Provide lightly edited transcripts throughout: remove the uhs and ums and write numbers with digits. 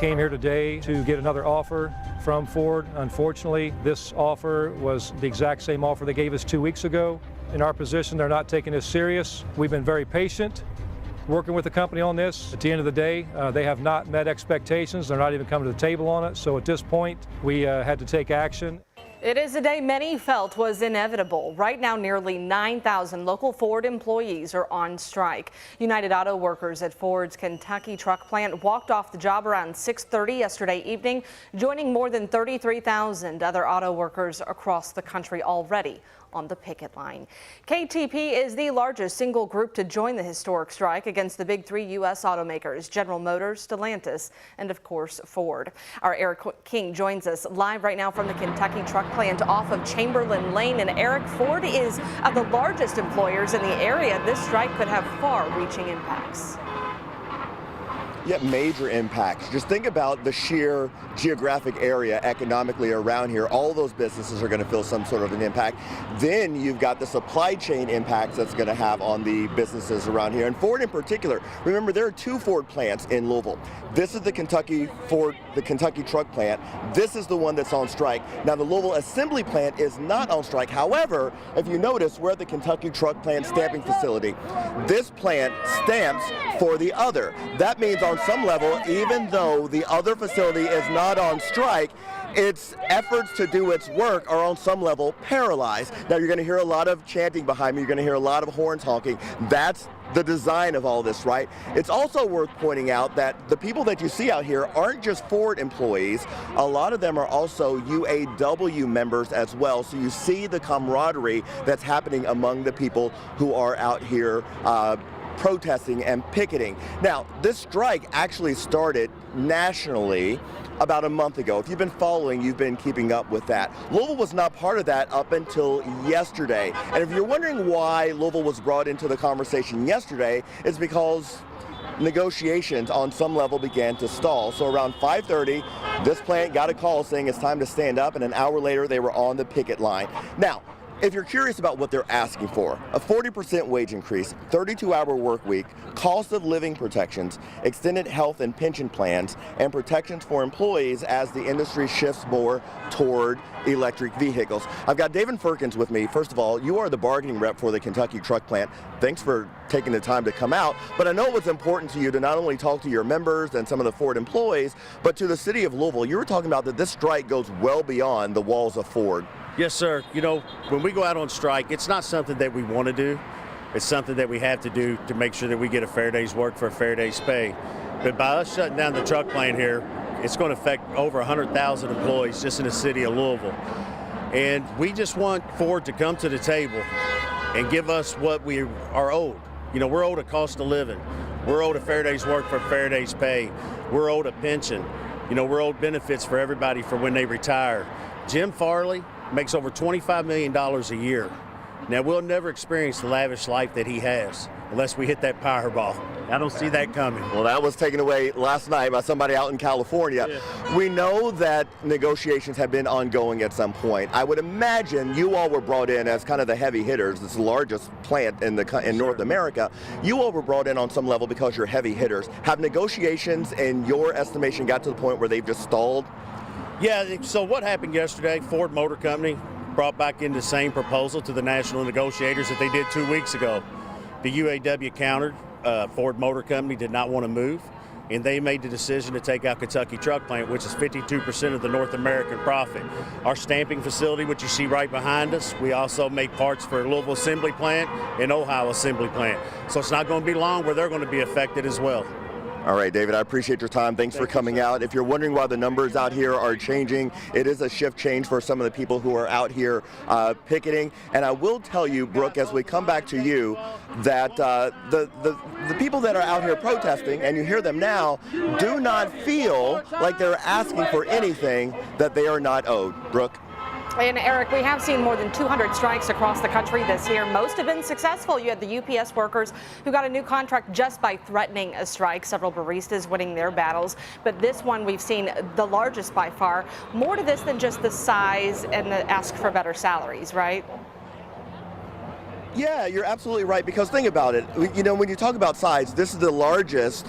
Came here today to get another offer from Ford. Unfortunately, this offer was the exact same offer they gave us 2 weeks ago. In our position, they're not taking this serious. We've been very patient working with the company on this. At the end of the day, they have not met expectations. They're not even coming to the table on it. So at this point, we had to take action. It is a day many felt was inevitable. Right now, nearly 9,000 local Ford employees are on strike. United Auto Workers at Ford's Kentucky truck plant walked off the job around 6:30 yesterday evening, joining more than 33,000 other auto workers across the country already on the picket line. KTP is the largest single group to join the historic strike against the big three U.S. automakers, General Motors, Stellantis, and of course Ford. Our Eric King joins us live right now from the Kentucky truck plant off of Chamberlain Lane. And Eric, Ford is the largest employers in the area. This strike could have far-reaching impacts. Yeah, major impacts. Just think about the sheer geographic area economically around here. All those businesses are going to feel some sort of an impact. Then you've got the supply chain impacts that's going to have on the businesses around here. And Ford in particular, remember there are 2 Ford plants in Louisville. This is the Kentucky Ford, the Kentucky truck plant. This is the one that's on strike. Now the Louisville assembly plant is not on strike. However, if you notice, we're at the Kentucky truck plant stamping facility. This plant stamps for the other. That means on some level, even though the other facility is not on strike, its efforts to do its work are on some level paralyzed. Now you're going to hear a lot of chanting behind me. You're going to hear a lot of horns honking. That's the design of all this, right? It's also worth pointing out that the people that you see out here aren't just Ford employees. A lot of them are also UAW members as well. So you see the camaraderie that's happening among the people who are out here protesting and picketing. Now, this strike actually started nationally about a month ago. If you've been following, you've been keeping up with that. Louisville was not part of that up until yesterday. And if you're wondering why Louisville was brought into the conversation yesterday, it's because negotiations on some level began to stall. So around 5:30, this plant got a call saying it's time to stand up, and an hour later they were on the picket line. Now, if you're curious about what they're asking for, a 40% wage increase, 32-hour work week, cost of living protections, extended health and pension plans, and protections for employees as the industry shifts more toward electric vehicles. I've got David Firkins with me. First of all, you are the bargaining rep for the Kentucky truck plant. Thanks for taking the time to come out. But I know it was important to you to not only talk to your members and some of the Ford employees, but to the city of Louisville. You were talking about that this strike goes well beyond the walls of Ford. Yes, sir. You know, when we go out on strike, it's not something that we want to do. It's something that we have to do to make sure that we get a fair day's work for a fair day's pay. But by us shutting down the truck plant here, it's going to affect over 100,000 employees just in the city of Louisville. And we just want Ford to come to the table and give us what we are owed. You know, we're owed a cost of living. We're owed a fair day's work for a fair day's pay. We're owed a pension. You know, we're owed benefits for everybody for when they retire. Jim Farley makes over $25 million a year. Now, we'll never experience the lavish life that he has unless we hit that Powerball. I don't see that coming. Well, that was taken away last night by somebody out in California. Yeah. We know that negotiations have been ongoing at some point. I would imagine you all were brought in as kind of the heavy hitters. It's the largest plant in North America. You all were brought in on some level because you're heavy hitters. Have negotiations, in your estimation, got to the point where they've just stalled? Yeah, so what happened yesterday, Ford Motor Company brought back in the same proposal to the national negotiators that they did 2 weeks ago. The UAW countered. Ford Motor Company did not want to move, and they made the decision to take out Kentucky truck plant, which is 52% of the North American profit. Our stamping facility, which you see right behind us, we also make parts for Louisville Assembly Plant and Ohio Assembly Plant. So it's not going to be long where they're going to be affected as well. All right, David, I appreciate your time. Thanks for coming out. If you're wondering why the numbers out here are changing, it is a shift change for some of the people who are out here picketing. And I will tell you, Brooke, as we come back to you, that the people that are out here protesting, and you hear them now, do not feel like they're asking for anything that they are not owed. Brooke? And Eric, we have seen more than 200 strikes across the country this year. Most have been successful. You had the UPS workers who got a new contract just by threatening a strike, several baristas winning their battles. But this one we've seen the largest by far. More to this than just the size and the ask for better salaries, right? Yeah, you're absolutely right, because think about it. You know, when you talk about size, this is the largest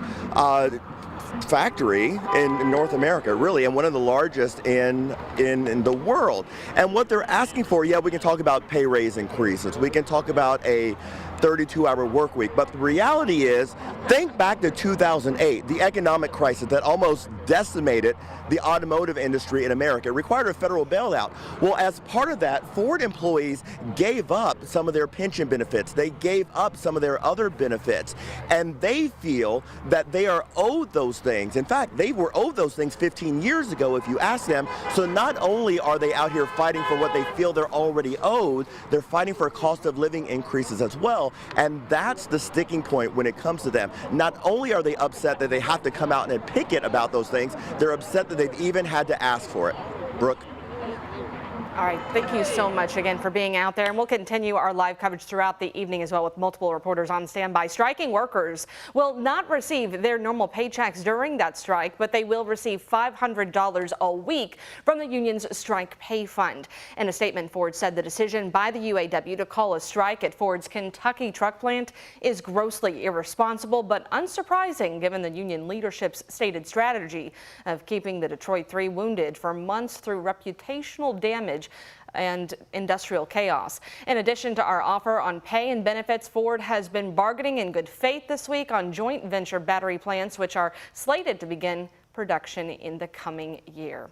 factory in North America, really, and one of the largest in the world. And what they're asking for, yeah, we can talk about pay raise increases, we can talk about a 32-hour work week, but the reality is, think back to 2008, the economic crisis that almost decimated the automotive industry in America. It required a federal bailout. Well, as part of that, Ford employees gave up some of their pension benefits. They gave up some of their other benefits, and they feel that they are owed those things. In fact, they were owed those things 15 years ago, if you ask them. So not only are they out here fighting for what they feel they're already owed, they're fighting for cost of living increases as well. And that's the sticking point when it comes to them. Not only are they upset that they have to come out and picket about those things, they're upset that they've even had to ask for it. Brooke? All right, thank you so much again for being out there, and we'll continue our live coverage throughout the evening as well with multiple reporters on standby. Striking workers will not receive their normal paychecks during that strike, but they will receive $500 a week from the union's strike pay fund. In a statement, Ford said the decision by the UAW to call a strike at Ford's Kentucky truck plant is grossly irresponsible, but unsurprising given the union leadership's stated strategy of keeping the Detroit Three wounded for months through reputational damage and industrial chaos. In addition to our offer on pay and benefits, Ford has been bargaining in good faith this week on joint venture battery plants, which are slated to begin production in the coming year.